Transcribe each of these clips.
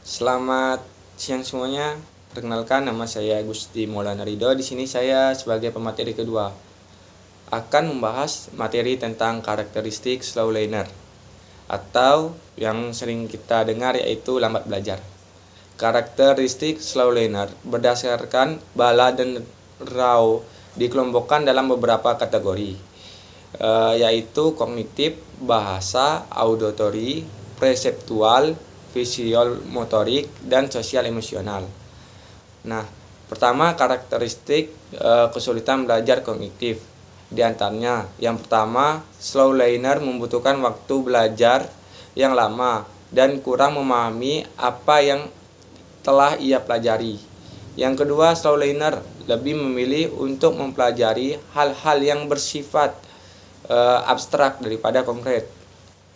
Selamat siang semuanya. Perkenalkan, nama saya Gusti Maulana Ridho. Di sini saya sebagai pemateri kedua akan membahas materi tentang karakteristik slow learner atau yang sering kita dengar yaitu lambat belajar. Karakteristik slow learner berdasarkan Bala dan Rao dikelompokkan dalam beberapa kategori, yaitu kognitif, bahasa, auditory, perseptual, visual motorik, dan sosial emosional. Nah, pertama karakteristik kesulitan belajar kognitif. Di antaranya, yang pertama, slow learner membutuhkan waktu belajar yang lama dan kurang memahami apa yang telah ia pelajari. Yang kedua, slow learner lebih memilih untuk mempelajari hal-hal yang bersifat abstrak daripada konkret.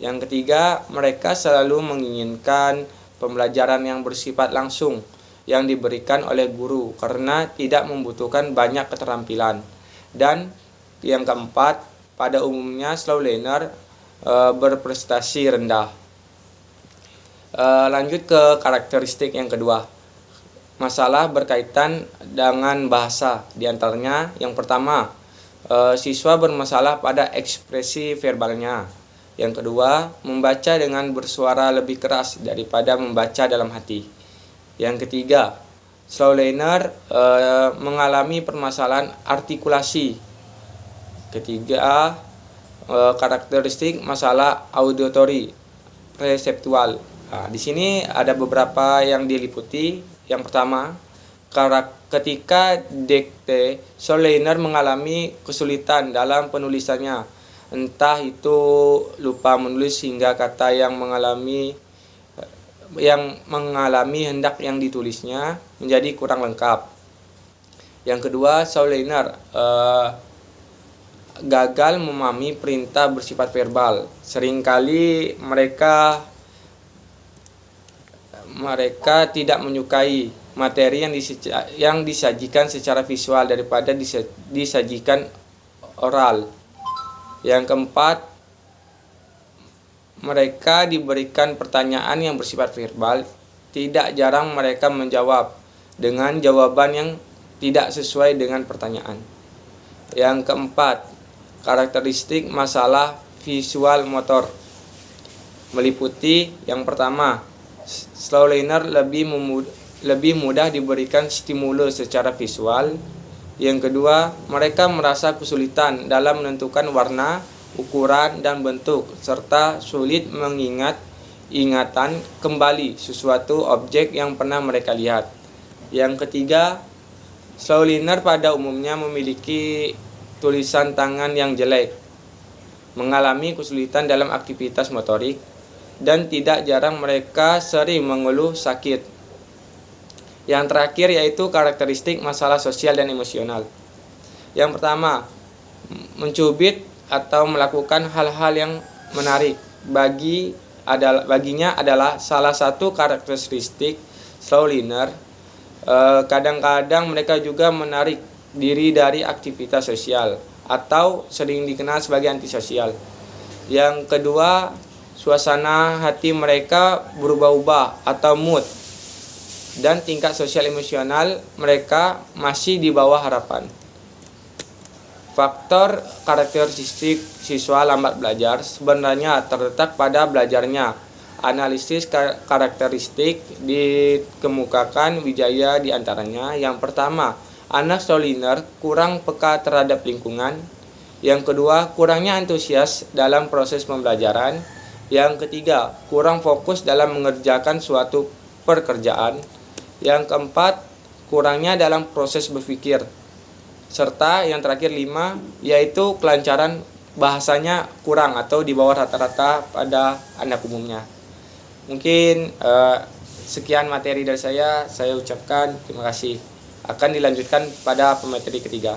Yang ketiga, mereka selalu menginginkan pembelajaran yang bersifat langsung yang diberikan oleh guru karena tidak membutuhkan banyak keterampilan. Dan yang keempat, pada umumnya slow learner berprestasi rendah. Lanjut ke karakteristik yang kedua. Masalah berkaitan dengan bahasa. Di antaranya, yang pertama, siswa bermasalah pada ekspresi verbalnya. Yang kedua, membaca dengan bersuara lebih keras daripada membaca dalam hati. Yang ketiga, slow learner mengalami permasalahan artikulasi. Ketiga, karakteristik masalah auditory, perseptual. Nah, di sini ada beberapa yang diliputi. Yang pertama, ketika dikte, slow learner mengalami kesulitan dalam penulisannya. Entah itu lupa menulis hingga kata yang mengalami hendak yang ditulisnya menjadi kurang lengkap. Yang kedua, slow learner gagal memahami perintah bersifat verbal. Seringkali mereka tidak menyukai materi yang disajikan secara visual daripada disajikan oral. Yang keempat, mereka diberikan pertanyaan yang bersifat verbal. Tidak jarang mereka menjawab dengan jawaban yang tidak sesuai dengan pertanyaan. Yang keempat, karakteristik masalah visual motor meliputi yang pertama, slow learner lebih mudah diberikan stimulus secara visual. Yang kedua, mereka merasa kesulitan dalam menentukan warna, ukuran, dan bentuk, serta sulit ingatan kembali sesuatu objek yang pernah mereka lihat. Yang ketiga, slow learner pada umumnya memiliki tulisan tangan yang jelek, mengalami kesulitan dalam aktivitas motorik, dan tidak jarang mereka sering mengeluh sakit. Yang terakhir yaitu karakteristik masalah sosial dan emosional. Yang pertama, mencubit atau melakukan hal-hal yang menarik baginya adalah salah satu karakteristik slow learner. Kadang-kadang mereka juga menarik diri dari aktivitas sosial atau sering dikenal sebagai antisosial. Yang kedua, suasana hati mereka berubah-ubah atau mood dan tingkat sosial emosional mereka masih di bawah harapan. Faktor karakteristik siswa lambat belajar sebenarnya terletak pada belajarnya. Analisis karakteristik dikemukakan Wijaya di antaranya. Yang pertama, anak slow learner kurang peka terhadap lingkungan. Yang kedua, kurangnya antusias dalam proses pembelajaran. Yang ketiga, kurang fokus dalam mengerjakan suatu pekerjaan. Yang keempat, kurangnya dalam proses berpikir. Serta yang terakhir 5, yaitu kelancaran bahasanya kurang atau di bawah rata-rata pada anak umumnya. Mungkin sekian materi dari saya ucapkan terima kasih. Akan dilanjutkan pada pemateri ketiga.